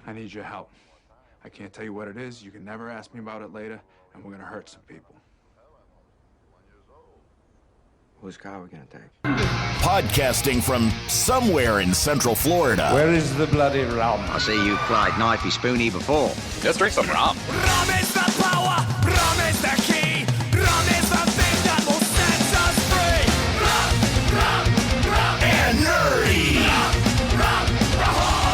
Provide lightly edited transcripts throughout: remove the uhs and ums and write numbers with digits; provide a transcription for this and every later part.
I need your help. I can't tell you what it is. You can never ask me about it later, and we're gonna hurt some people. Whose car are we gonna take? Podcasting from somewhere in Central Florida. Where is the bloody rum? I see you tried knifey spoony before. Let's drink some rum. Rum is the power, rum is the key, rum is the thing that will set us free. Rum, rum, rum, And nerdy. rum, ahoy!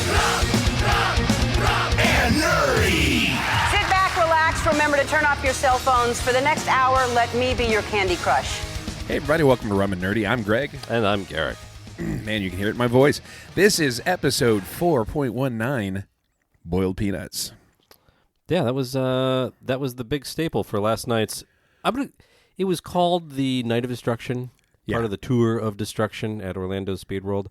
Rum, rum, rum, And nerdy. Sit back, relax. Remember to turn off your cell phones. For the next hour, let me be your Candy Crush. Hey everybody, welcome to Rum and Nerdy. I'm Greg. And I'm Garrick. Man, you can hear it in my voice. This is episode 4.19, Boiled Peanuts. Yeah, that was the big staple for last night's. It was called the Night of Destruction, part of the tour of destruction at Orlando Speed World.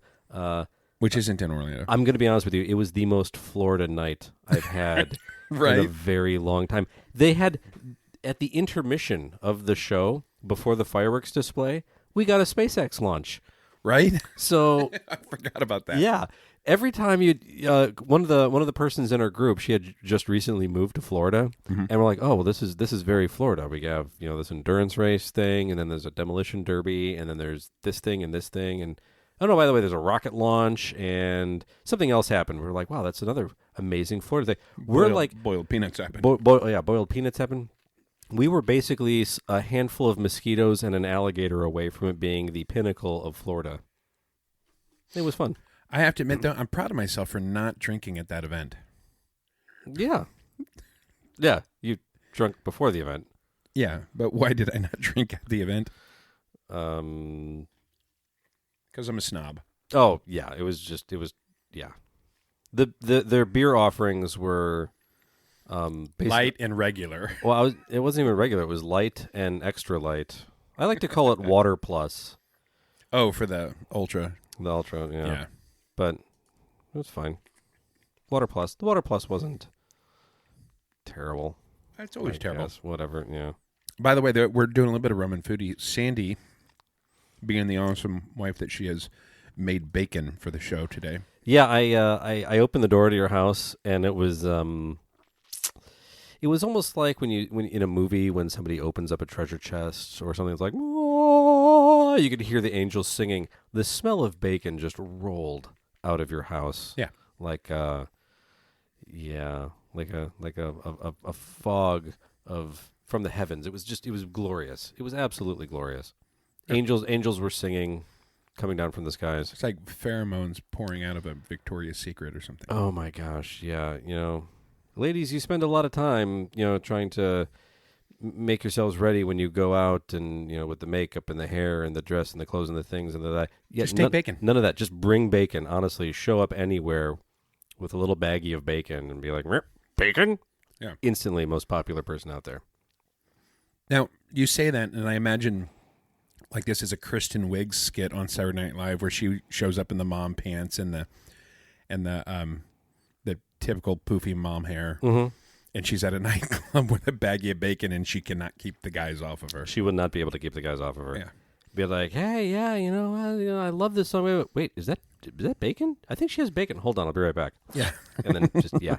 Which isn't in Orlando. I'm going to be honest with you. It was the most Florida night I've had Right. in a very long time. They had, at the intermission of the show, before the fireworks display, we got a SpaceX launch. Right? So I forgot about that. yeah, every time you one of the persons in our group, she had just recently moved to Florida, and we're like, oh well, this is very Florida. We have this endurance race thing, and then there's a demolition derby, and then there's this thing, and oh no, by the way, there's a rocket launch, and something else happened. We're like, wow, that's another amazing Florida thing. We're boiled peanuts happened. boiled peanuts happened. We were basically a handful of mosquitoes and an alligator away from it being the pinnacle of Florida. It was fun. I have to admit, though, I'm proud of myself for not drinking at that event. Yeah. Yeah, you drunk before the event. Yeah, but why did I not drink at the event? Because I'm a snob. Oh, yeah, it was yeah. Their beer offerings were Light and regular. Well, it wasn't even regular. It was light and extra light. I like to call it Water Plus. Oh, for the Ultra. The Ultra, Yeah. But it was fine. Water Plus. The Water Plus wasn't terrible. It's always I terrible. guess. Whatever, yeah. By the way, we're doing a little bit of rum and foodie. Sandy, being the awesome wife that she is, made bacon for the show today. Yeah, I opened the door to your house, and it was almost like when in a movie when somebody opens up a treasure chest or something. It's like, "Whoa," you could hear the angels singing. The smell of bacon just rolled out of your house. Yeah, like a fog from the heavens. It was glorious. It was absolutely glorious. Yeah. Angels were singing, coming down from the skies. It's like pheromones pouring out of a Victoria's Secret or something. Oh my gosh, yeah. Ladies, you spend a lot of time, trying to make yourselves ready when you go out, and with the makeup and the hair and the dress and the clothes and the things and the yeah, just take bacon. None of that. Just bring bacon. Honestly, show up anywhere with a little baggie of bacon and be like, bacon. Yeah, instantly most popular person out there. Now you say that, and I imagine like this is a Kristen Wiig skit on Saturday Night Live where she shows up in the mom pants and the typical poofy mom hair, and she's at a nightclub with a baggie of bacon, and she cannot keep the guys off of her. She would not be able to keep the guys off of her. Yeah, be like, hey, yeah, I love this song. Wait, is that bacon? I think she has bacon. Hold on, I'll be right back. Yeah, and then just yeah.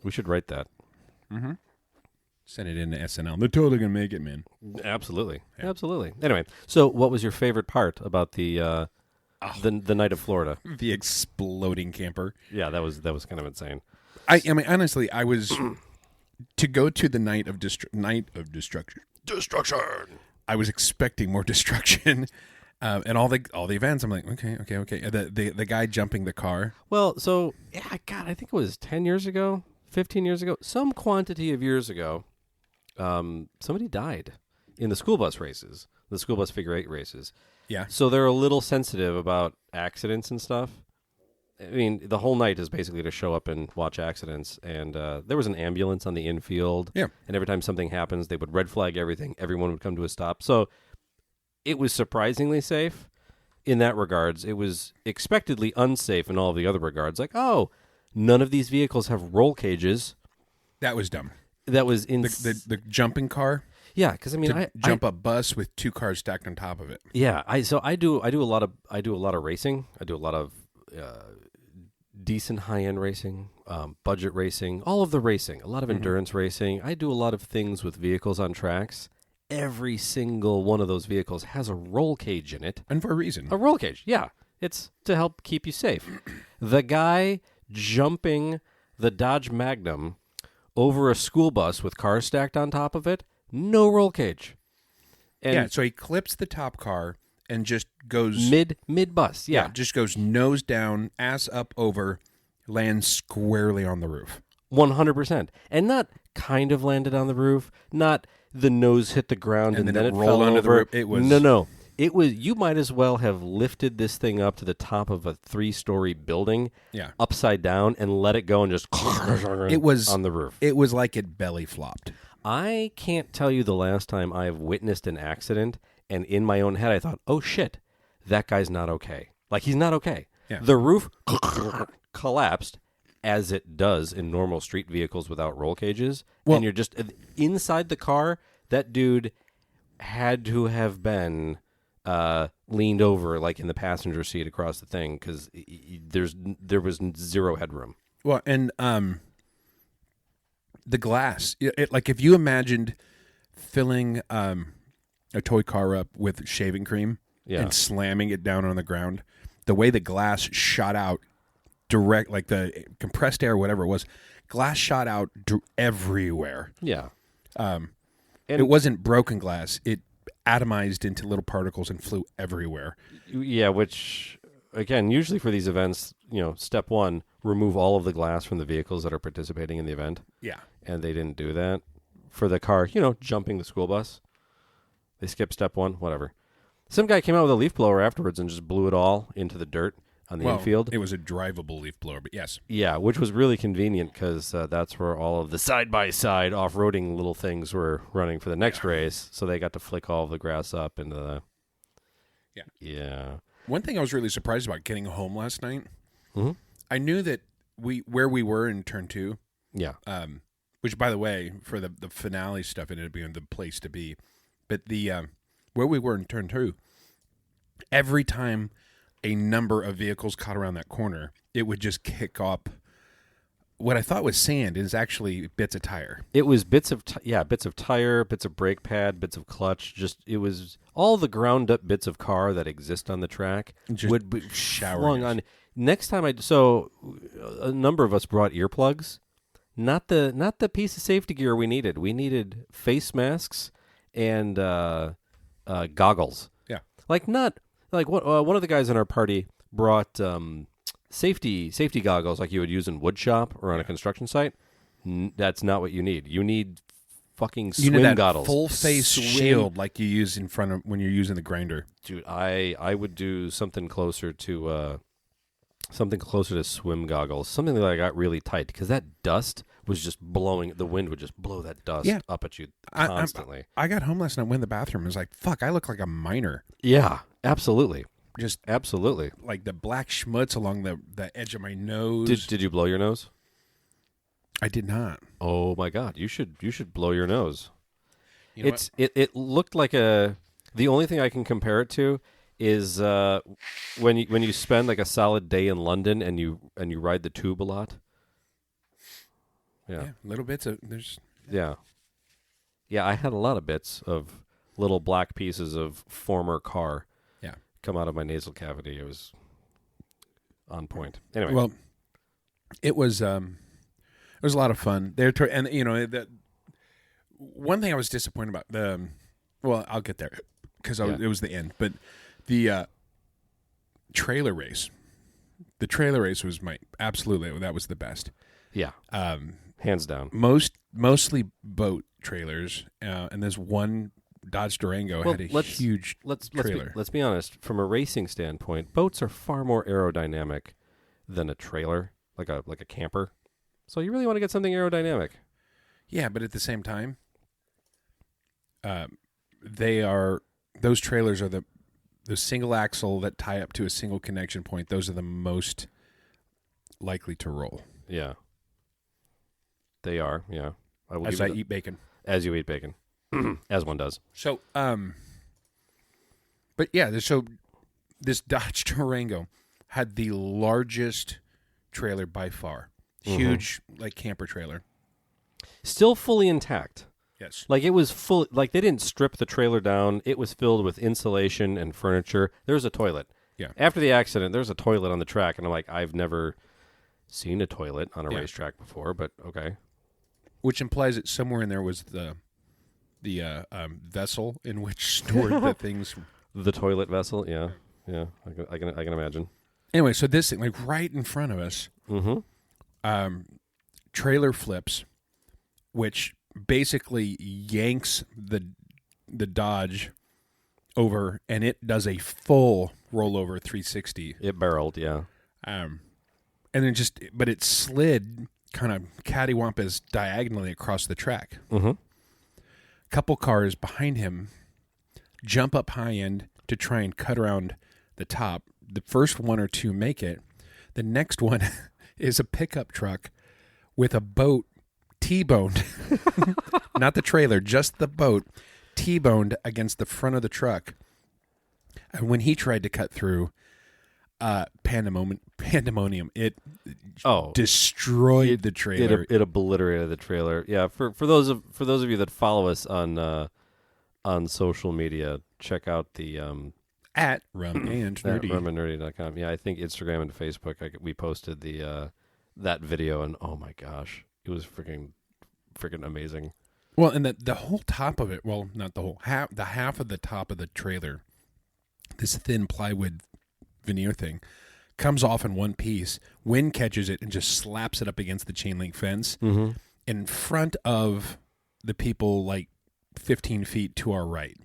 We should write that. Mm-hmm. Send it into SNL. They're totally gonna make it, man. Absolutely, absolutely. Anyway, so what was your favorite part about the night of Florida? The exploding camper. Yeah, that was kind of insane. I mean, honestly, I was to go to the night of destruction. Destruction. I was expecting more destruction, and all the events. I'm like, okay. The guy jumping the car. Well, so yeah, God, I think it was 10 years ago, 15 years ago, some quantity of years ago. Somebody died in the school bus races, the school bus figure 8 races. Yeah. So they're a little sensitive about accidents and stuff. I mean, the whole night is basically to show up and watch accidents. And there was an ambulance on the infield. Yeah. And every time something happens, they would red flag everything. Everyone would come to a stop. So it was surprisingly safe in that regards. It was expectedly unsafe in all of the other regards. Like, oh, none of these vehicles have roll cages. That was dumb. That was the jumping car. Yeah, because I mean, I jump a bus with 2 cars stacked on top of it. Yeah, I do a lot of racing. I do a lot of decent high-end racing, budget racing, all of the racing, a lot of endurance racing. I do a lot of things with vehicles on tracks. Every single one of those vehicles has a roll cage in it. And for a reason. A roll cage, yeah. It's to help keep you safe. The guy jumping the Dodge Magnum over a school bus with cars stacked on top of it, no roll cage. And yeah, so he clips the top car and just goes... Mid bus, yeah. Just goes nose down, ass up over, lands squarely on the roof. 100%. And not kind of landed on the roof, not the nose hit the ground and then it rolled fell under over. the roof. It was... No. It was. You might as well have lifted this thing up to the top of a 3-story building, upside down, and let it go and just it was on the roof. It was like it belly flopped. I can't tell you the last time I have witnessed an accident, and in my own head I thought, oh shit, that guy's not okay. Like, he's not okay. Yeah. The roof collapsed, as it does in normal street vehicles without roll cages, and you're just inside the car. That dude had to have been leaned over, like in the passenger seat across the thing, because there was zero headroom. Well, and the glass, like if you imagined filling a toy car up with shaving cream and slamming it down on the ground, the way the glass shot out direct, like the compressed air, whatever it was, glass shot out everywhere. Yeah. And it wasn't broken glass. It atomized into little particles and flew everywhere. Yeah, which, again, usually for these events, step one, remove all of the glass from the vehicles that are participating in the event. Yeah. And they didn't do that. For the car, jumping the school bus, they skipped step one, whatever. Some guy came out with a leaf blower afterwards and just blew it all into the dirt on the infield. It was a drivable leaf blower, but yes. Yeah, which was really convenient because that's where all of the side-by-side off-roading little things were running for the next race, so they got to flick all of the grass up into the... Yeah. One thing I was really surprised about getting home last night, I knew that where we were in turn 2, which, by the way, for the finale stuff, ended up being the place to be, but where we were in turn 2, every time a number of vehicles caught around that corner, it would just kick up. What I thought was sand is actually bits of tire. It was bits of tire, bits of brake pad, bits of clutch. It was all the ground up bits of car that exist on the track just would be showering on. Next time so a number of us brought earplugs, not the piece of safety gear we needed. We needed face masks and goggles. Yeah, one of the guys in our party brought safety goggles like you would use in wood shop or on a construction site. That's not what you need. You need fucking swim goggles, full face shield like you use in front of when you're using the grinder. Dude, I would do something closer to swim goggles, something that I got really tight because that dust was just blowing. The wind would just blow that dust up at you constantly. I got home last night, went in the bathroom, and was like, "Fuck, I look like a miner." Yeah, absolutely. Just absolutely, like the black schmutz along the edge of my nose. Did you blow your nose? I did not. Oh my God, you should blow your nose. It looked like the only thing I can compare it to is when you spend like a solid day in London and you ride the tube a lot. Yeah, little bits of there's. Yeah, I had a lot of bits of little black pieces of former car. Come out of my nasal cavity. It was on point. Anyway, well, it was a lot of fun there, and that one thing I was disappointed about well, I'll get there because it was the end, but the trailer race. The trailer race was that was the best. Yeah, hands down. Mostly boat trailers, and there's one. Dodge Durango had a huge trailer. Let's be honest. From a racing standpoint, boats are far more aerodynamic than a trailer, like a camper. So you really want to get something aerodynamic. Yeah, but at the same time, those trailers are the single axle that tie up to a single connection point. Those are the most likely to roll. Yeah, they are. Yeah, as I eat bacon. As you eat bacon. As one does. So, but yeah, so this Dodge Durango had the largest trailer by far. Huge, like camper trailer. Still fully intact. Yes. Like it was full. Like they didn't strip the trailer down. It was filled with insulation and furniture. There was a toilet. Yeah. After the accident, there was a toilet on the track, and I'm like, I've never seen a toilet on a racetrack before, but okay. Which implies that somewhere in there was the vessel in which stored the things. The toilet vessel, yeah. I can imagine. Anyway, so this thing, like right in front of us, trailer flips, which basically yanks the Dodge over, and it does a full rollover 360. It barreled, yeah. And then but it slid kind of cattywampus diagonally across the track. Mm-hmm. Couple cars behind him jump up high end to try and cut around the top. The first one or two make it. The next one is a pickup truck with a boat T-boned, not the trailer, just the boat T-boned against the front of the truck. And when he tried to cut through, pandemonium. It destroyed the trailer. It obliterated the trailer. Yeah, for those of you that follow us on social media, check out the at rumandnerdy.com. Yeah, I think Instagram and Facebook. We posted that video, and oh my gosh, it was freaking amazing. Well, and the whole top of it. Well, not the whole half. The half of the top of the trailer, this thin plywood veneer thing, comes off in one piece. Wind catches it and just slaps it up against the chain link fence in front of the people, like 15 feet to our right.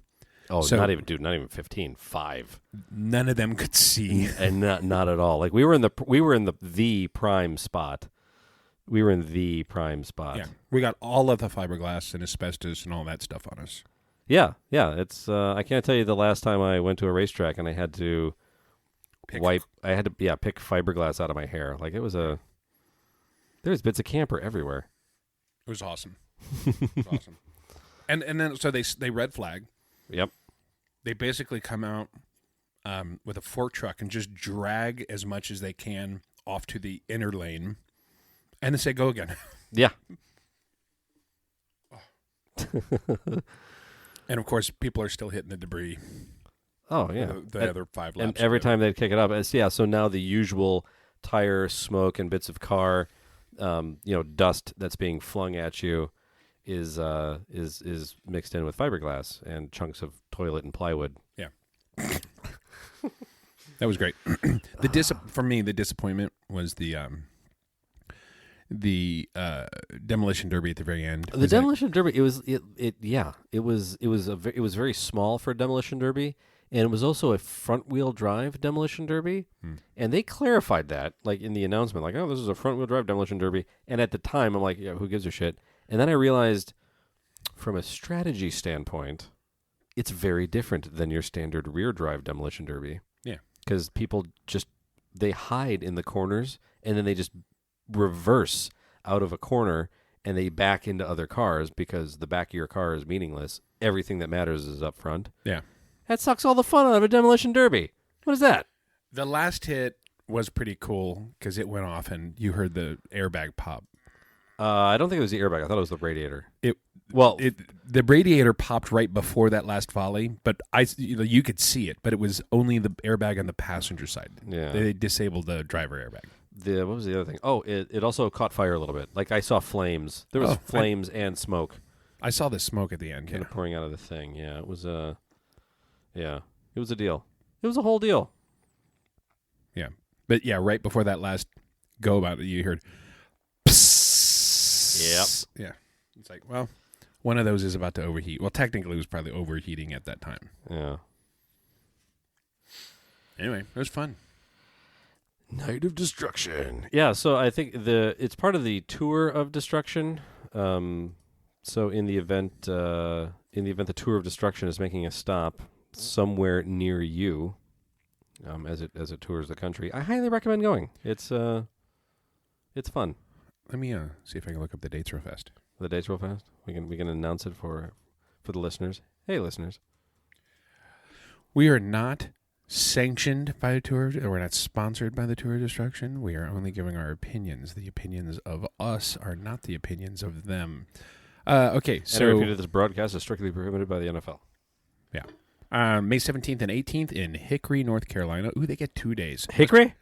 Oh, so, not even 15, 5. None of them could see, and not at all. Like we were in the prime spot. We were in the prime spot. Yeah, we got all of the fiberglass and asbestos and all that stuff on us. Yeah. It's I can't tell you the last time I went to a racetrack and I had to pick fiberglass out of my hair. Like there's bits of camper everywhere. It was awesome. Awesome. And then so they red flag. Yep. They basically come out with a fork truck and just drag as much as they can off to the inner lane, and then say go again. Yeah. And of course, people are still hitting the debris. Oh yeah, the other 5 laps. And every time they kick it up, so now the usual tire smoke and bits of car, dust that's being flung at you is mixed in with fiberglass and chunks of toilet and plywood. Yeah. That was great. For me, the disappointment was the demolition derby at the very end. The demolition derby, it was very small for a demolition derby, and it was also a front wheel drive demolition derby. And they clarified that, like in the announcement, like, oh, this is a front wheel drive demolition derby. And at the time, I'm like, yeah, who gives a shit? And then I realized, from a strategy standpoint, it's very different than your standard rear drive demolition derby. Yeah, because people they hide in the corners, and then they just reverse out of a corner and they back into other cars because the back of your car is meaningless. Everything that matters is up front. Yeah. That sucks all the fun out of a demolition derby. What is that? The last hit was pretty cool because it went off and you heard the airbag pop. I don't think it was the airbag. I thought it was the radiator. The radiator popped right before that last volley, but you could see it, but it was only the airbag on the passenger side. Yeah. They disabled the driver airbag. What was the other thing? Oh, it also caught fire a little bit. Like I saw flames. There was flames and smoke. I saw the smoke at the end. Kind of pouring out of the thing. Yeah, it was it was a deal. It was a whole deal. Yeah, but right before that last go about it, you heard. Yep. Yeah. It's like, well, one of those is about to overheat. Well, technically, it was probably overheating at that time. Yeah. Anyway, it was fun. Night of Destruction. Yeah, so I think it's part of the Tour of Destruction. So in the event the Tour of Destruction is making a stop somewhere near you, as it tours the country, I highly recommend going. It's fun. Let me see if I can look up the dates real fast. The dates real fast. We can announce it for the listeners. Hey, listeners. We are not sanctioned by the tour, or we're not sponsored by the Tour of Destruction. We are only giving our opinions. The opinions of us are not the opinions of them. Okay, so... And I repeated, this broadcast is strictly prohibited by the NFL. Yeah. May 17th and 18th in Hickory, North Carolina. Ooh, they get 2 days. Hickory?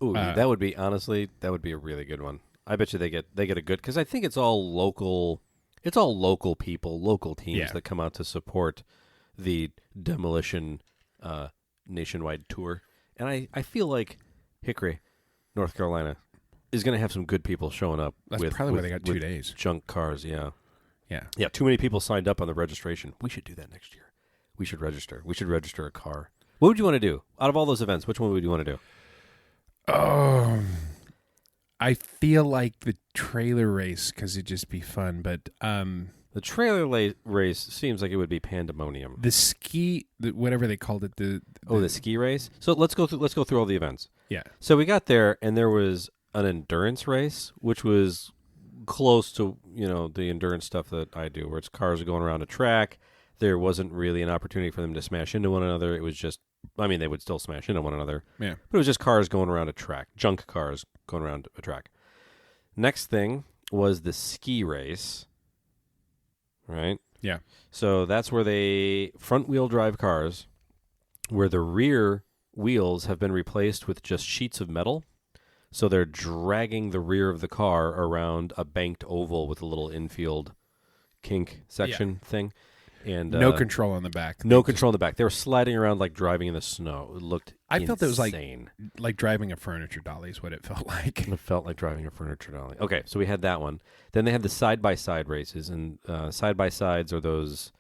Ooh, that would be a really good one. I bet you they get a good, because I think it's all local people, local teams that come out to support the Demolition nationwide tour. And I feel like Hickory, North Carolina, is going to have some good people showing up. That's probably why they got 2 days. Junk cars, yeah. Yeah. Too many people signed up on the registration. We should do that next year. We should register. We should register a car. What would you want to do? Out of all those events, which one would you want to do? I feel like the trailer race, because it'd just be fun, but... the trailer race seems like it would be pandemonium. The ski, whatever they called it, the ski race. So let's go through all the events. Yeah. So we got there, and there was an endurance race, which was close to the endurance stuff that I do, where it's cars going around a track. There wasn't really an opportunity for them to smash into one another. It was just, they would still smash into one another. Yeah. But it was just cars going around a track, junk cars going around a track. Next thing was the ski race. Right? Yeah. So that's where they front-wheel drive cars, where the rear wheels have been replaced with just sheets of metal. So they're dragging the rear of the car around a banked oval with a little infield kink section thing. And no control on the back. No control on the back. They were sliding around like driving in the snow. It looked I felt it was insane. like driving a furniture dolly is what it felt like. It felt like driving a furniture dolly. Okay, so we had that one. Then they had the side-by-side races, and side-by-sides are those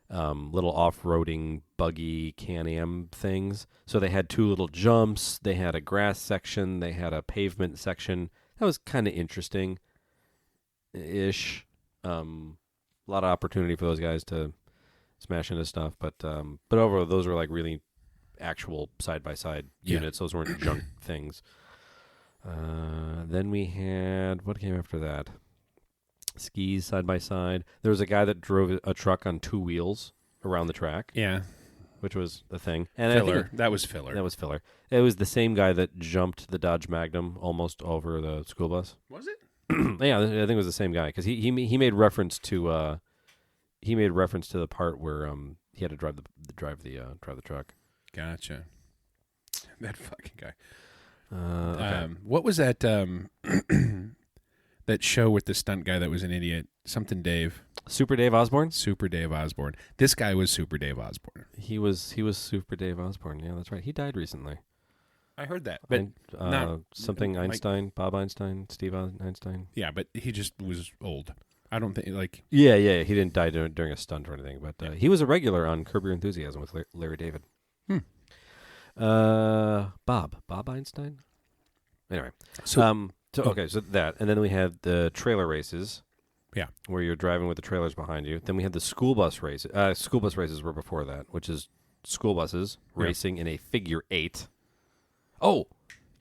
little off-roading buggy Can-Am things. So they had 2 little jumps. They had a grass section. They had a pavement section. That was kind of interesting-ish. A lot of opportunity for those guys to smash into stuff, but overall, those were like really actual side-by-side units. Those weren't junk things. Then we had, what came after that? Skis side-by-side. There was a guy that drove a truck on 2 wheels around the track. Yeah. Which was a thing. And filler. That was filler. That was filler. It was the same guy that jumped the Dodge Magnum almost over the school bus. Was it? Yeah, I think it was the same guy, because he made reference to the part where he had to drive the truck. Gotcha. That fucking guy. Okay. What was that that show with the stunt guy that was an idiot? Something Dave. Super Dave Osborne? Super Dave Osborne. This guy was Super Dave Osborne. He was Super Dave Osborne. Yeah, that's right. He died recently. I heard that. But something Einstein, Bob Einstein, Steve Einstein. Yeah, but he just was old. I don't think, like... Yeah, he didn't die during a stunt or anything, but he was a regular on Curb Your Enthusiasm with Larry David. Bob Einstein? Anyway. So that, and then we had the trailer races. Yeah. Where you're driving with the trailers behind you. Then we had the school bus races. School bus races were before that, which is school buses racing in a figure 8. Oh,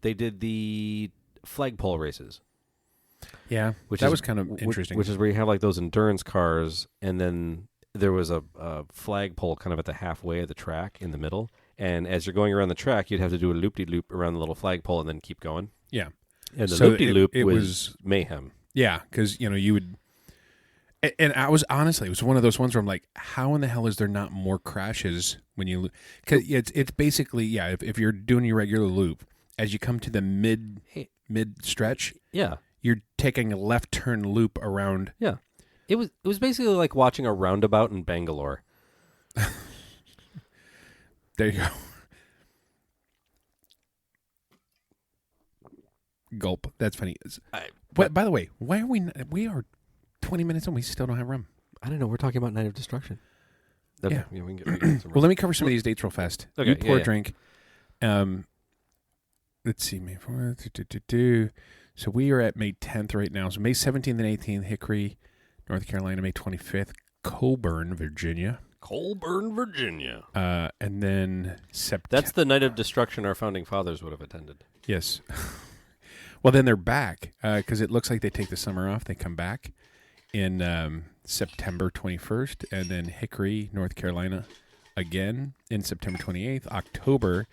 they did the flagpole races. Yeah, that was kind of interesting. Which is where you have like those endurance cars, and then there was a flagpole kind of at the halfway of the track in the middle. And as you're going around the track, you'd have to do a loop-de-loop around the little flagpole and then keep going. Yeah. And the loop-de-loop was mayhem. Yeah, because, you would... And I was, honestly, it was one of those ones where I'm like, how in the hell is there not more crashes when you... Because it's basically, if you're doing your regular loop, as you come to the mid-stretch... Yeah. You're taking a left turn loop around. Yeah. It was basically like watching a roundabout in Bangalore. There you go. Gulp. That's funny. By the way, why are we are 20 minutes and we still don't have rum? I don't know. We're talking about Night of Destruction. Okay. Yeah. We can get some well, let me cover some of these dates real fast. Okay. You pour a drink. Let's see. May 4th. So we are at May 10th right now. So May 17th and 18th, Hickory, North Carolina. May 25th, Colburn, Virginia. And then September. That's the Night of Destruction our founding fathers would have attended. Yes. Well, then they're back because it looks like they take the summer off. They come back in September 21st, and then Hickory, North Carolina, again in September 28th, October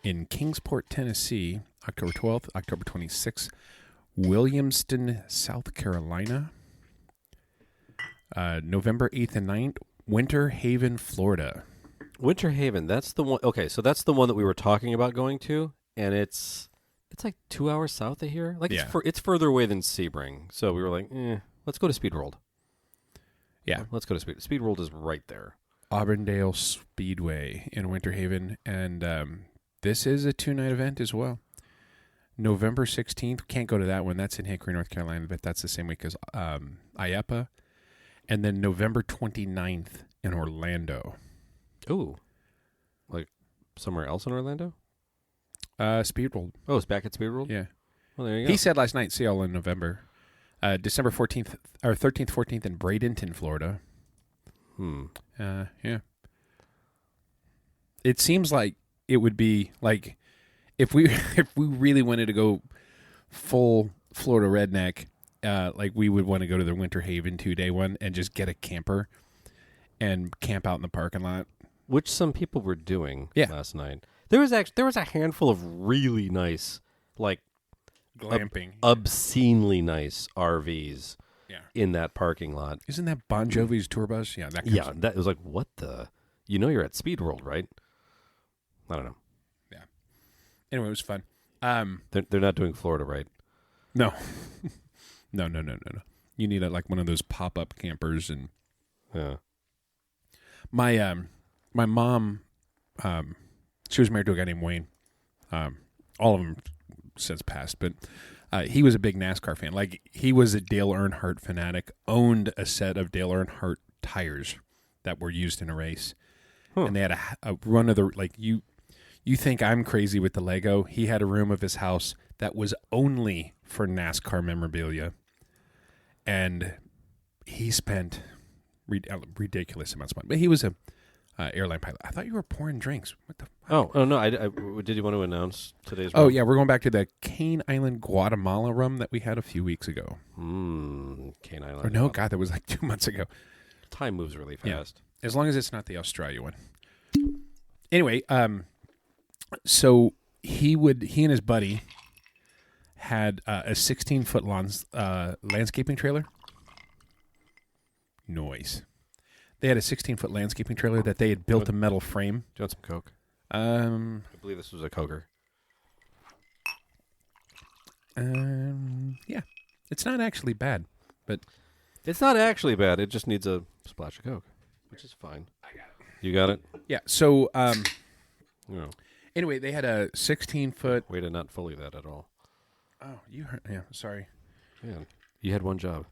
in Kingsport, Tennessee, October 12th, October 26th, Williamston, South Carolina, November 8th and 9th, Winter Haven, Florida. Winter Haven, that's the one. Okay, so that's the one that we were talking about going to, and it's like 2 hours south of here. Like it's further away than Sebring. So we were like, let's go to Speed World. Yeah, let's go to Speed World is right there. Auburndale Speedway in Winter Haven, and this is a 2-night event as well. November 16th, can't go to that one. That's in Hickory, North Carolina, but that's the same week as IEPA. And then November 29th in Orlando. Ooh. Like somewhere else in Orlando? Speed World. Oh, it's back at Speed World? Yeah. Well, there you go. He said last night, see y'all in November. December 14th, or 13th, 14th in Bradenton, Florida. Yeah. It seems like it would be like if we really wanted to go full Florida redneck, like we would want to go to the Winter Haven 2-day one and just get a camper and camp out in the parking lot, which some people were doing last night. There was a handful of really nice, like glamping, obscenely nice RVs in that parking lot. Isn't that Bon Jovi's tour bus? Yeah, that was like, what the? You're at Speed World, right? I don't know. Yeah. Anyway, it was fun. They're not doing Florida, right? No. No. You need like one of those pop-up campers, and my mom, she was married to a guy named Wayne. All of them since passed, but he was a big NASCAR fan. Like, he was a Dale Earnhardt fanatic, owned a set of Dale Earnhardt tires that were used in a race. And they had a run of the, like, you think I'm crazy with the Lego. He had a room of his house that was only for NASCAR memorabilia. And he spent ridiculous amounts of money. But he was a airline pilot. I thought you were pouring drinks. What the fuck? Oh no! I did you want to announce today's? Oh yeah, we're going back to the Cane Island Guatemala rum that we had a few weeks ago. Cane Island. Or no, God, that was like 2 months ago. Time moves really fast. Yeah. As long as it's not the Australia one. Anyway, so he and his buddy had a 16-foot landscaping trailer. Noise. They had a 16-foot landscaping trailer that they had built a metal frame. Do you want some Coke? I believe this was a Coker. Yeah. It's not actually bad, but it's not actually bad. It just needs a splash of Coke, which is fine. I got it. You got it? Yeah. So, no. Anyway, they had a 16-foot. Way to not fully that at all. Oh, you heard? Yeah. Sorry. Yeah. You had one job.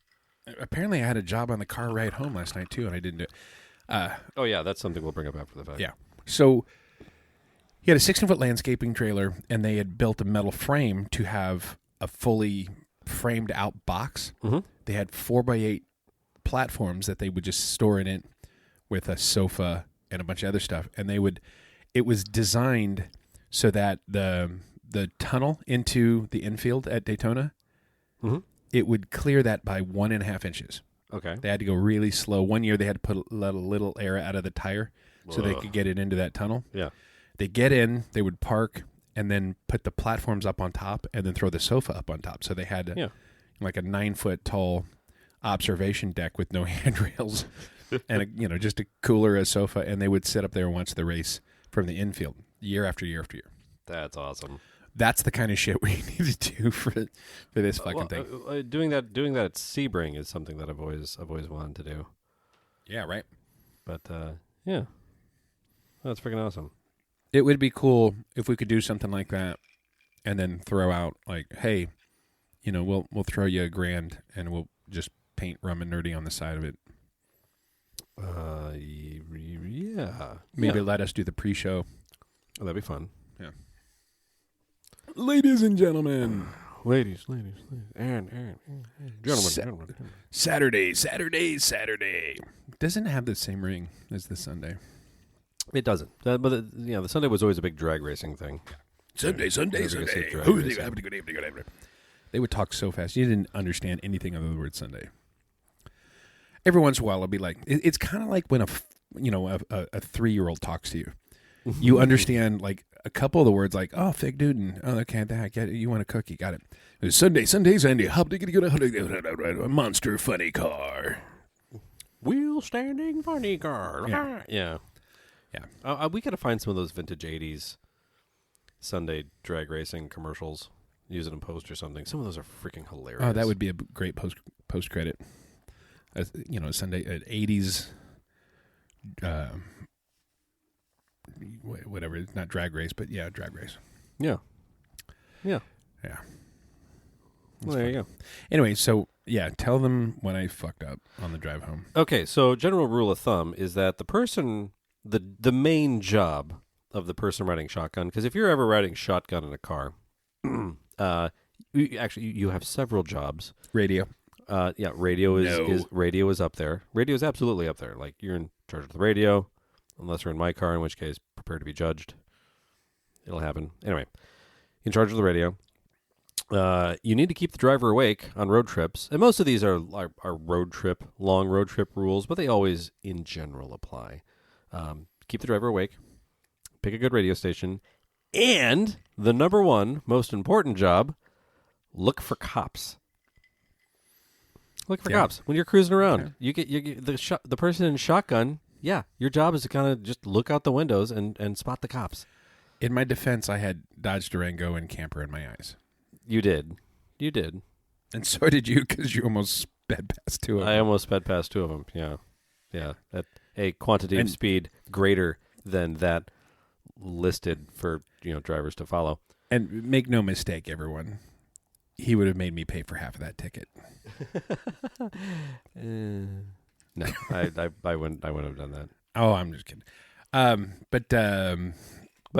Apparently, I had a job on the car ride home last night too, and I didn't do it. Oh yeah, that's something we'll bring up after the fact. Yeah. So he had a 16-foot landscaping trailer, and they had built a metal frame to have a fully framed out box. Mm-hmm. They had 4x8 platforms that they would just store in it with a sofa and a bunch of other stuff, and it was designed so that the tunnel into the infield at Daytona, it would clear that by 1.5 inches. Okay. They had to go really slow. One year they had to let a little air out of the tire so they could get it into that tunnel. Yeah. They get in, they would park, and then put the platforms up on top and then throw the sofa up on top. So they had like a 9-foot tall observation deck with no handrails and just a cooler, a sofa, and they would sit up there and watch the race from the infield year after year after year. That's awesome. That's the kind of shit we need to do for this fucking thing. Doing that at Sebring is something that I've always wanted to do. Yeah, right. But yeah, that's freaking awesome. It would be cool if we could do something like that, and then throw out like, hey, we'll throw you $1,000 and we'll just paint Rum and Nerdy on the side of it. Yeah. Maybe let us do the pre-show. Oh, that'd be fun. Yeah. Ladies and gentlemen. Ladies, and gentlemen. Saturday. Doesn't have the same ring as the Sunday. It doesn't. But the Sunday was always a big drag racing thing. Sunday. They would talk so fast. You didn't understand anything other than the word Sunday. Every once in a while, I'll be like, it's kind of like when a 3-year-old talks to you. You understand like a couple of the words, like fig dude, and okay, I get it. You want a cookie? Got it. It's Sundays, Andy. A monster funny car. Wheel standing funny car. Yeah. Yeah. We gotta find some of those vintage '80s Sunday drag racing commercials. Use it in post or something. Some of those are freaking hilarious. Oh, that would be a great post credit. Sunday at '80s. Whatever, not drag race, but yeah, drag race. Yeah. Well, there you go. Anyway, so yeah, tell them when I fucked up on the drive home. Okay, so general rule of thumb is that the main job of the person riding shotgun, because if you're ever riding shotgun in a car, you have several jobs. Radio. Radio is up there. Radio is absolutely up there. Like, you're in charge of the radio, unless you're in my car, in which case prepare to be judged. It'll happen. Anyway, in charge of the radio. You need to keep the driver awake on road trips, and most of these are long road trip rules, but they always, in general, apply. Keep the driver awake, pick a good radio station, and the number one most important job: look for cops. Look for cops when you're cruising around. Yeah. You get the person in shotgun. Yeah, your job is to kind of just look out the windows and spot the cops. In my defense, I had Dodge Durango and camper in my eyes. You did. And so did you, because you almost sped past 2 of them. I almost sped past 2 of them, yeah. At a quantity of speed greater than that listed for drivers to follow. And make no mistake, everyone, he would have made me pay for half of that ticket. No, I wouldn't have done that. Oh, I'm just kidding. But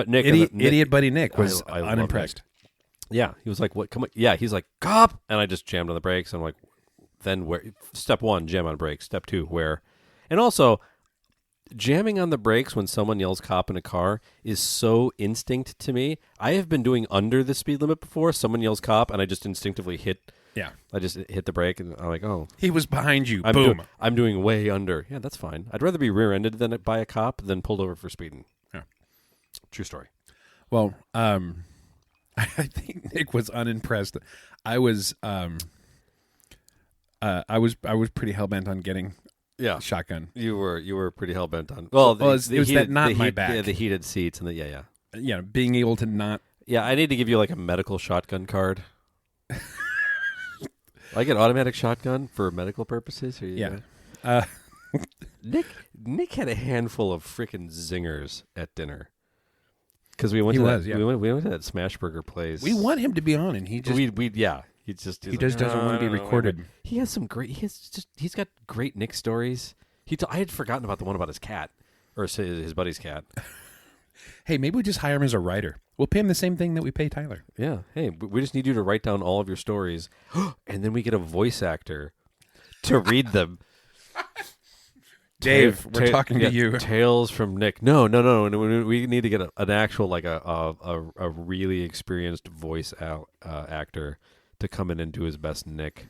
Nick, idiot buddy Nick was unimpressed. Yeah, he was like, "What? Come on!" Yeah, he's like, "Cop!" And I just jammed on the brakes. I'm like, "Then where?" Step 1, jam on brakes. Step 2, where? And also, jamming on the brakes when someone yells "cop" in a car is so instinct to me. I have been doing under the speed limit before. Someone yells "cop," and I just instinctively hit. Yeah, I just hit the brake, and I'm like, "Oh, he was behind you." Boom! I'm doing way under. Yeah, that's fine. I'd rather be rear-ended by a cop than pulled over for speeding. Yeah, true story. Well, I think Nick was unimpressed. I was pretty hellbent on getting shotgun. You were pretty hellbent on. Well, it was that not my back. The heated seats and being able to not. Yeah, I need to give you like a medical shotgun card. Like an automatic shotgun for medical purposes. Nick had a handful of freaking zingers at dinner. Because we went to that Smashburger place. We want him to be on, and he just he just doesn't want to be recorded. He has some great. He's got great Nick stories. I had forgotten about the one about his cat or his buddy's cat. Hey, maybe we just hire him as a writer. We'll pay him the same thing that we pay Tyler. Yeah. Hey, we just need you to write down all of your stories, and then we get a voice actor to read them. Dave, we're talking to you. Tales from Nick. No. We need to get an actual, like a really experienced voice actor to come in and do his best Nick.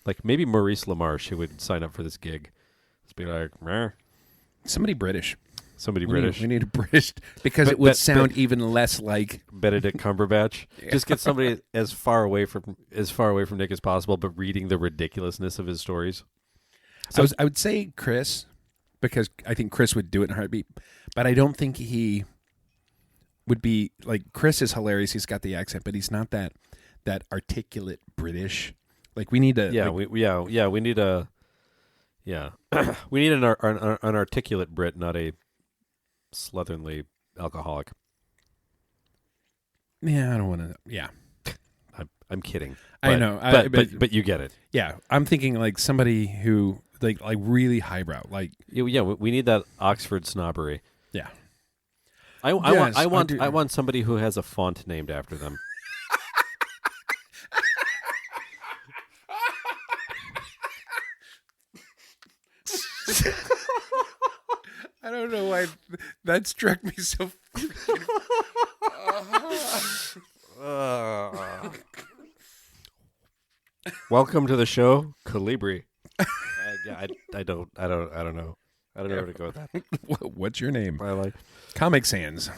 Like maybe Maurice LaMarche, who would sign up for this gig. Just be like, meh. Somebody British. We need a British, because it would sound even less like Benedict Cumberbatch. Yeah. Just get somebody as far away from Nick as possible, but reading the ridiculousness of his stories. So I would say Chris, because I think Chris would do it in a heartbeat, but I don't think he would be like. Chris is hilarious. He's got the accent, but he's not that articulate British. Like we need a we need an articulate Brit, not a slovenly alcoholic. Yeah, I don't want to. Yeah, I'm kidding. I know, but you get it. Yeah, I'm thinking like somebody who like really highbrow. Like we need that Oxford snobbery. Yeah, I want somebody who has a font named after them. I don't know why that struck me so freaking. Welcome to the show, Calibri. I don't know. I don't know where to go with that. What's your name? Riley. Comic Sans.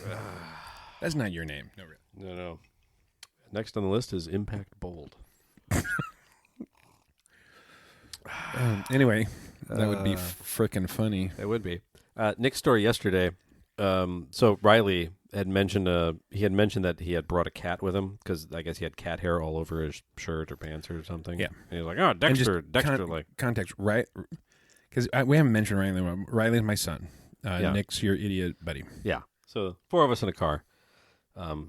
That's not your name. No, really. No. Next on the list is Impact Bold. Anyway, that would be frickin' funny. It would be. Nick's story yesterday. So Riley had mentioned that he had brought a cat with him because I guess he had cat hair all over his shirt or pants or something. Yeah, and he was like, "Oh, Dexter, like context, right?" Because we haven't mentioned Riley. Riley's my son. Nick's your idiot buddy. Yeah. So 4 of us in a car.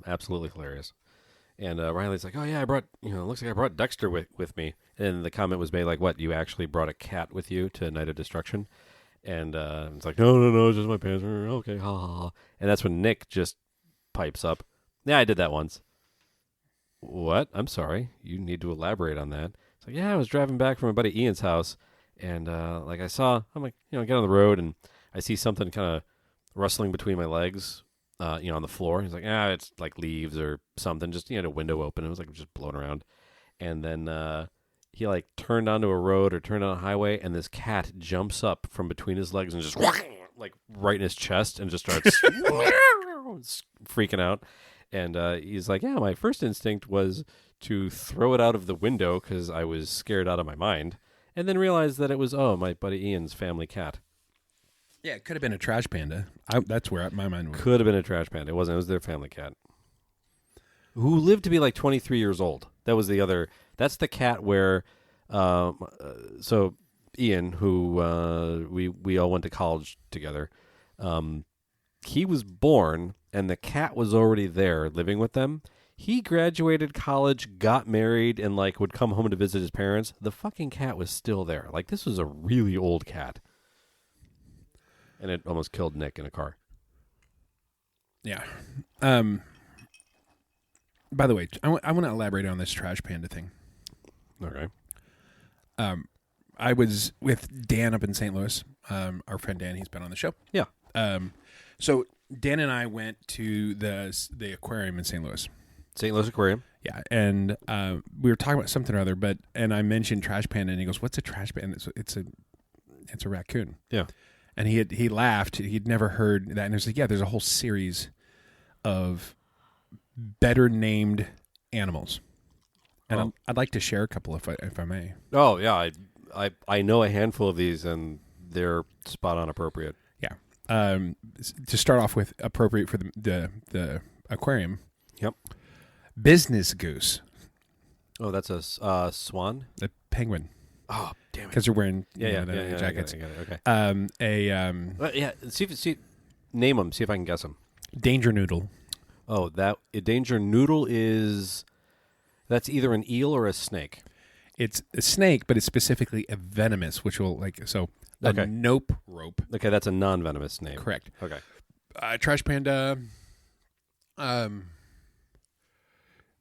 Absolutely hilarious. And Riley's like, "Oh yeah, I brought looks like I brought Dexter with me." And the comment was made like, "What? You actually brought a cat with you to Night of Destruction?" And it's like, no, it's just my pants. Okay, ha, ha, ha. And that's when Nick just pipes up. Yeah, I did that once. What? I'm sorry. You need to elaborate on that. It's like, yeah, I was driving back from my buddy Ian's house, and I'm like, get on the road, and I see something kind of rustling between my legs, on the floor. He's like, it's like leaves or something. Just, a window open. It was like just blowing around. And then he like turned onto a road or turned on a highway, and this cat jumps up from between his legs and just like right in his chest and just starts freaking out. And he's like, yeah, my first instinct was to throw it out of the window because I was scared out of my mind, and then realized that it was, my buddy Ian's family cat. Yeah, it could have been a trash panda. That's where my mind went. Could have been a trash panda. It wasn't. It was their family cat, who lived to be like 23 years old. That was the other. That's the cat where, so Ian, who we all went to college together, he was born and the cat was already there living with them. He graduated college, got married, and like would come home to visit his parents. The fucking cat was still there. Like, this was a really old cat, and it almost killed Nick in a car. Yeah. By the way, I want to elaborate on this trash panda thing. Okay. I was with Dan up in St. Louis. Our friend Dan, he's been on the show. Yeah. So Dan and I went to the aquarium in St. Louis. St. Louis Aquarium. Yeah, and we were talking about something or other, and I mentioned trash panda, and he goes, "What's a trash panda?" It's a raccoon. Yeah. And he laughed. He'd never heard that, and he was like, "Yeah, there's a whole series of better named animals." And I'd like to share a couple if I may. Oh yeah, I know a handful of these, and they're spot on appropriate. Yeah. To start off with, appropriate for the aquarium. Yep. Business goose. Oh, that's a swan. The penguin. Oh, damn it! Because they're wearing jackets. jackets. I got it. Okay. Yeah. See, name them. See if I can guess them. Danger noodle. Oh, a danger noodle that's either an eel or a snake. It's a snake, but it's specifically a venomous, which will a nope rope. Okay, that's a non-venomous snake. Correct. Okay. Trash panda.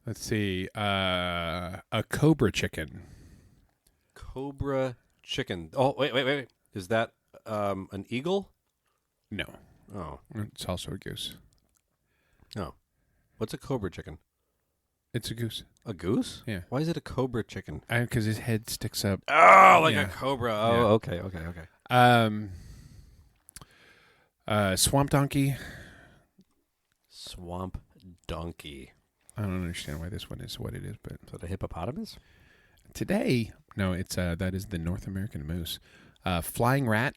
Let's see. A cobra chicken. Cobra chicken. Oh, wait. Is that an eagle? No. Oh. It's also a goose. Oh. What's a cobra chicken? It's a goose. A goose? Yeah. Why is it a cobra chicken? Because his head sticks up. Oh, like a cobra. Oh, yeah. Okay. Swamp donkey. Swamp donkey. I don't understand why this one is what it is, but is that a hippopotamus? Today, no, it's that is the North American moose. Flying rat.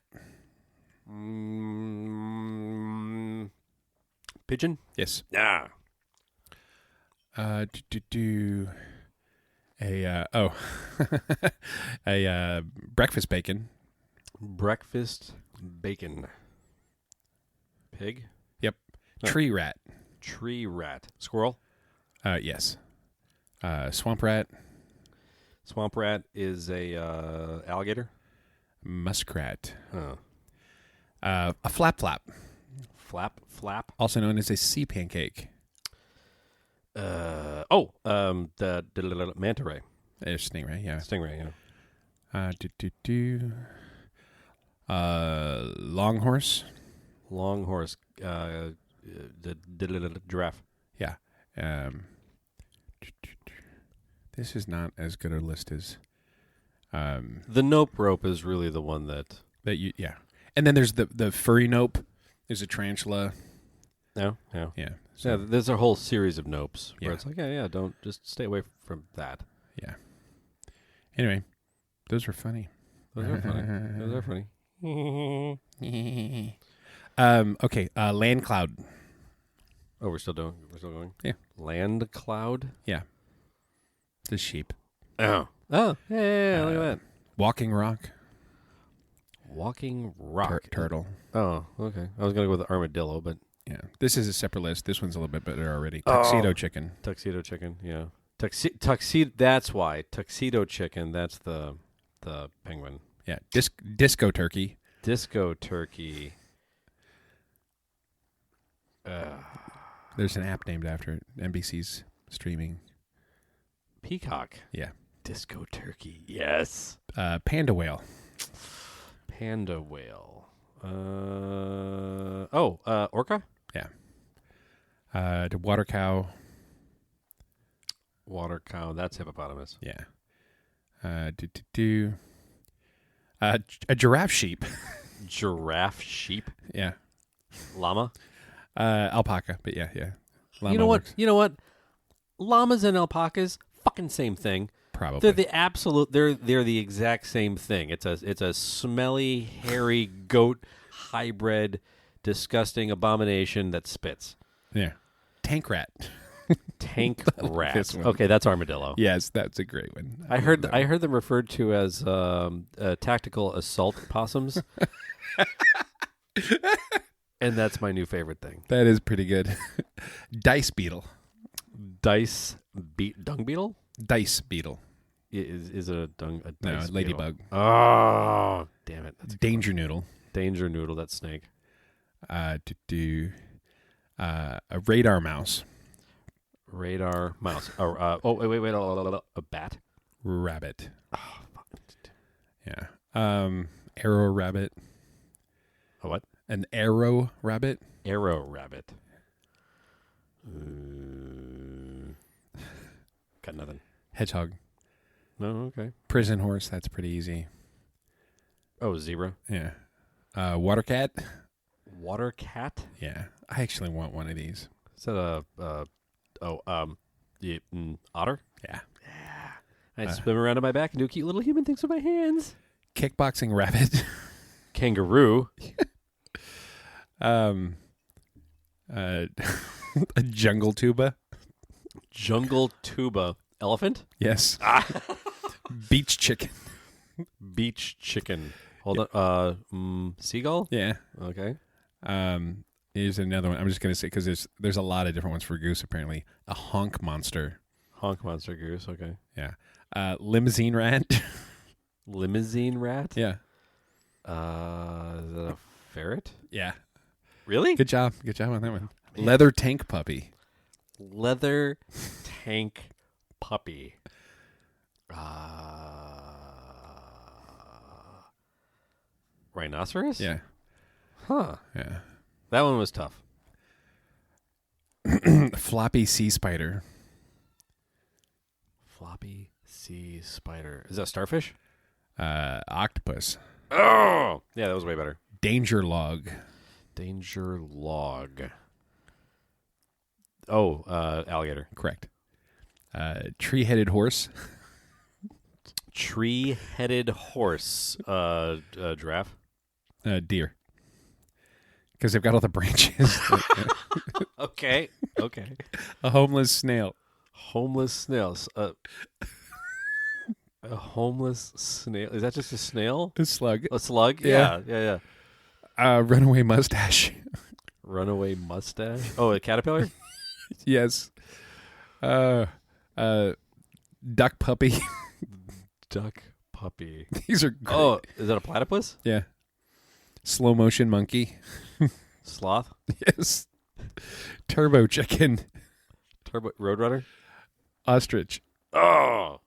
Pigeon? Yes. Yeah. A breakfast bacon. Breakfast bacon. Pig? Yep. No. Tree rat. Tree rat. Squirrel? Yes. Swamp rat. Swamp rat is a alligator. Muskrat. Oh. A flap. Flap. Also known as a sea pancake. The manta ray. Stingray, yeah. Stingray, yeah. Long horse. Long horse. The giraffe. Yeah. This is not as good a list as. The nope rope is really the one that yeah. And then there's the furry nope. There's a tarantula. No, no. Yeah. So there's a whole series of nopes where Yeah. it's like, yeah, don't just stay away from that. Yeah. Anyway, those were funny. Those are funny. Those are funny. Okay. Land cloud. Oh, we're still going. Yeah. Land cloud. Yeah. The sheep. Oh, yeah. Look at that. Walking rock. Walking rock. Turtle. Oh, okay. I was gonna go with armadillo, but Yeah. This is a separate list. This one's a little bit better already. Tuxedo chicken. tuxedo chicken. Yeah. Tuxedo. That's why tuxedo chicken. That's the penguin. Yeah. Disco turkey. Disco turkey. There's an app named after it. NBC's streaming. Peacock. Yeah. Disco turkey. Yes. Panda whale. Panda whale. Orca. Yeah. The water cow. Water cow. That's hippopotamus. Yeah. A giraffe sheep. Giraffe sheep. Yeah. Llama. Alpaca. But yeah. Llama You know what? works. You know what? Llamas and alpacas, fucking same thing. Probably. They're the absolute. They're the exact same thing. It's a smelly, hairy goat hybrid, disgusting abomination that spits. Yeah. Tank rat. Tank rat. this one. Okay, that's armadillo. Yes, that's a great one. I heard them referred to as tactical assault possums, and that's my new favorite thing. That is pretty good. Dice beetle. Dung beetle. Dice beetle. Is it a No, dice ladybug. beetle? Oh, damn it! That's Danger noodle. danger noodle. That snake. A radar mouse. Radar mouse. Wait. A bat. Rabbit. Yeah. Arrow rabbit. A what? An arrow rabbit. Arrow rabbit. Got nothing. Hedgehog. No, okay. Prison horse. That's pretty easy. Oh, zebra. Yeah. Water cat. Water cat. Yeah. I actually want one of these. Is that otter? Yeah. I swim around on my back and do cute little human things with my hands. Kickboxing rabbit. Kangaroo. A jungle tuba. Jungle tuba. Elephant. Yes. Beach chicken. Beach chicken. Hold on. Seagull. Yeah. Okay. Here's another one. I'm just gonna say because there's a lot of different ones for goose. Apparently, a honk monster. Honk monster goose. Okay. Yeah. Limousine rat. Limousine rat. Yeah. Is that a ferret? Yeah. Really? Good job. Good job on that one. Leather tank puppy. Leather tank puppy. Rhinoceros? Yeah. Huh. Yeah. That one was tough. Floppy sea spider. Floppy sea spider. Is that a starfish? Octopus. Oh! Yeah, that was way better. Danger log. Danger log. Oh, alligator. Correct. Tree-headed horse. Tree-headed horse. Giraffe. Deer. Because they've got all the branches. Okay. A homeless snail. Homeless snails. A homeless snail. Is that just a snail? A slug. A slug? Yeah. Yeah. Runaway mustache. Runaway mustache. Oh, a caterpillar? Yes. Duck puppy. Duck puppy. These are great. Oh, is that a platypus? Yeah. Slow motion monkey. Sloth? Yes. Turbo chicken. Turbo Roadrunner? Ostrich. Oh.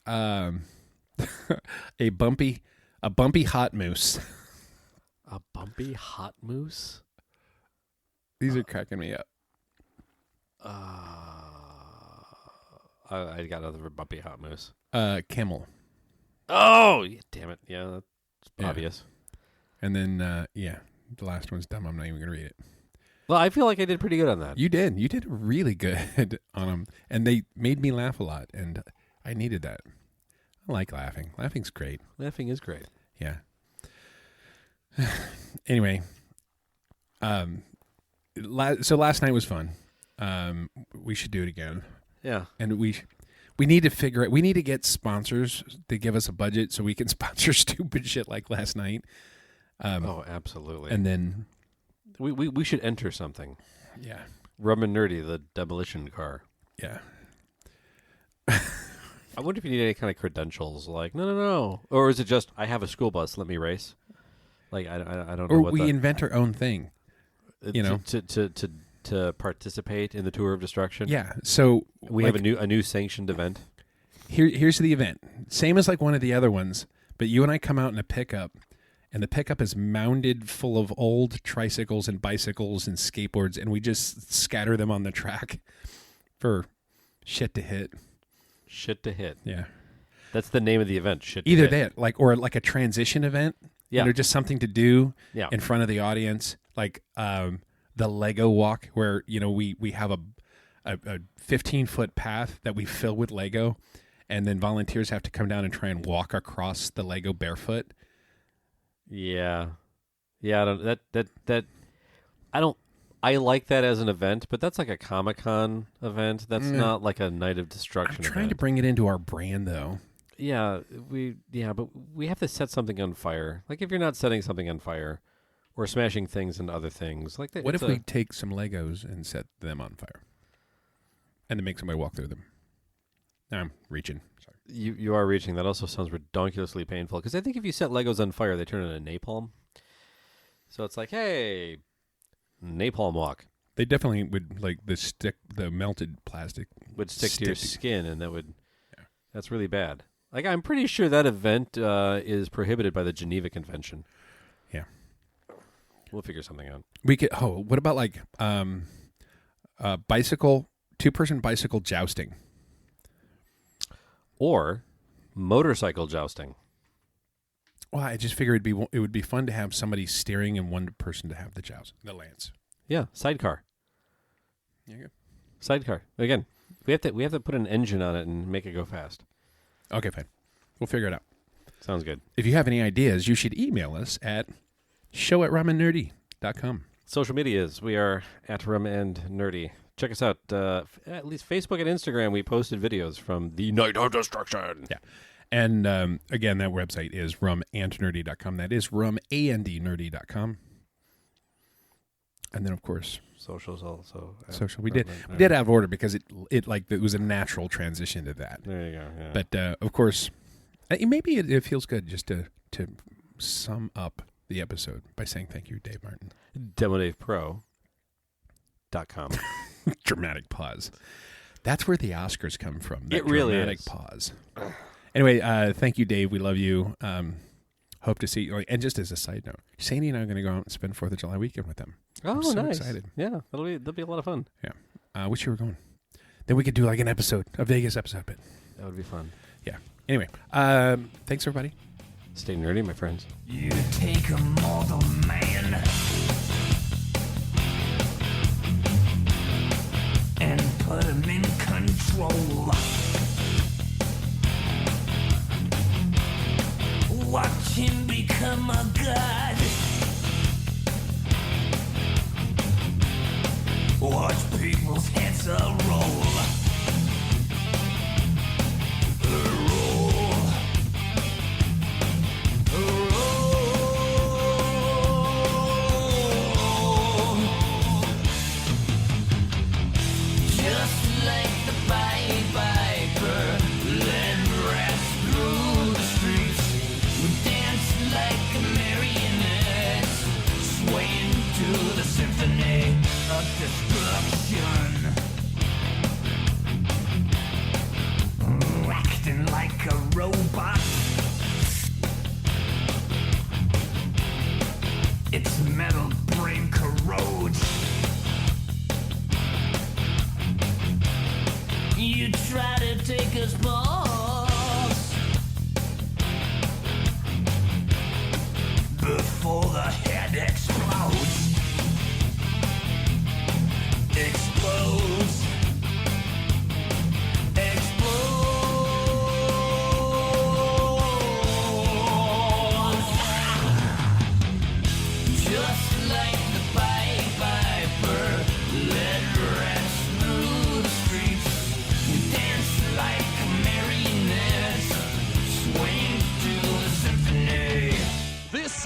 A bumpy hot moose. A bumpy hot moose? These are cracking me up. I got another bumpy hot moose. Camel. Oh, damn it. Yeah, that's Yeah. obvious. And then, the last one's dumb. I'm not even going to read it. Well, I feel like I did pretty good on that. You did. You did really good on them. And they made me laugh a lot. And I needed that. I like laughing. Laughing's great. Laughing is great. Yeah. Anyway. So last night was fun. We should do it again. Yeah. And we need to figure out, we need to get sponsors to give us a budget so we can sponsor stupid shit like last night. Absolutely. And then we should enter something. Yeah. Rum and Nerdy, the demolition car. Yeah. I wonder if you need any kind of credentials. Like, no. Or is it just, I have a school bus, let me race? Like, I don't know. Or what we invent our own thing. You know? To participate in the Tour of Destruction? Yeah. So we have a new sanctioned event. Here's the event. Same as like one of the other ones, but you and I come out in a pickup, and the pickup is mounded full of old tricycles and bicycles and skateboards, and we just scatter them on the track for shit to hit. Shit to hit. Yeah. That's the name of the event. Shit to Either hit. that, or a transition event. Yeah. Just something to do Yeah. in front of the audience. Like the Lego walk where, we have a 15-foot path that we fill with Lego, and then volunteers have to come down and try and walk across the Lego barefoot. Yeah. I like that as an event, but that's like a Comic-Con event. That's not like a Night of Destruction I'm trying event. to bring it into our brand, though. Yeah, but we have to set something on fire. Like if you're not setting something on fire or smashing things into other things, like that. What if we take some Legos and set them on fire, and then make somebody walk through them? I'm reaching. Sorry. You are reaching. That also sounds redonkulously painful because I think if you set Legos on fire, they turn into napalm. So it's like, hey, napalm walk. They definitely would, like the melted plastic would stick to your skin, and that would. Yeah. That's really bad. Like I'm pretty sure that event is prohibited by the Geneva Convention. Yeah. We'll figure something out. We could. Oh, what about like bicycle, 2-person bicycle jousting, or motorcycle jousting? Well, I just figured it would be fun to have somebody steering and one person to have the lance. Yeah, sidecar. There you go. Sidecar. Again, we have to put an engine on it and make it go fast. Okay, fine. We'll figure it out. Sounds good. If you have any ideas, you should email us at show@rumandnerdy.com. Social medias, we are at Rum and Nerdy. Check us out. At least Facebook and Instagram, we posted videos from the Night of Destruction. Yeah. And again, that website is rumandnerdy.com. That is rumandnerdy.com. And then, of course, socials also. Social. We did have order because it was a natural transition to that. There you go. Yeah. But of course, maybe it feels good just to sum up the episode by saying thank you, Dave Martin. DemoDavePro.com. Dramatic pause. That's where the Oscars come from. That it really dramatic is. Pause. Anyway, thank you, Dave. We love you. Hope to see you. And just as a side note, Sandy and I are going to go out and spend 4th of July weekend with them. Oh, I'm so nice. excited. Yeah, that'll be a lot of fun. Yeah. Wish you were going. Then we could do like a Vegas episode. But that would be fun. Yeah. Anyway, thanks, everybody. Stay nerdy, my friends. You take a mortal man and put him in control. Watch him become a god. Watch people's heads roll. Just like the Pied Piper, led rats through the streets. We dance like a marionette, swaying to the symphony of destruction. Acting like a robot. Its metal brain corrodes. You try to take us balls before the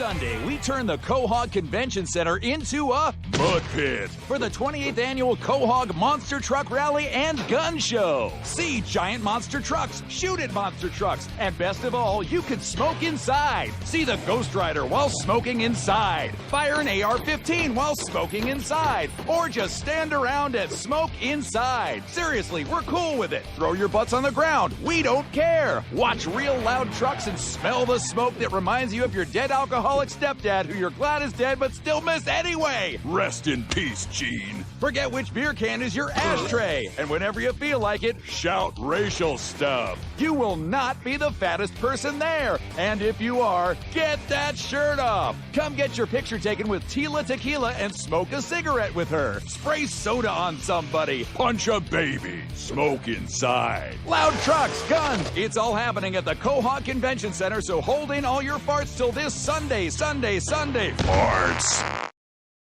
Sunday, we turn the Quahog Convention Center into a mud pit for the 28th annual Quahog Monster Truck Rally and Gun Show. See giant monster trucks, shoot at monster trucks, and best of all, you can smoke inside. See the Ghost Rider while smoking inside. Fire an AR-15 while smoking inside. Or just stand around and smoke inside. Seriously, we're cool with it. Throw your butts on the ground. We don't care. Watch real loud trucks and smell the smoke that reminds you of your dead alcoholic stepdad who you're glad is dead but still miss anyway. Rest in peace, Gene. Forget which beer can is your ashtray. And whenever you feel like it, shout racial stuff. You will not be the fattest person there. And if you are, get that shirt off. Come get your picture taken with Tila Tequila and smoke a cigarette with her. Spray soda on somebody. Punch a baby. Smoke inside. Loud trucks, guns. It's all happening at the Quahog Convention Center, so hold in all your farts till this Sunday. Farts.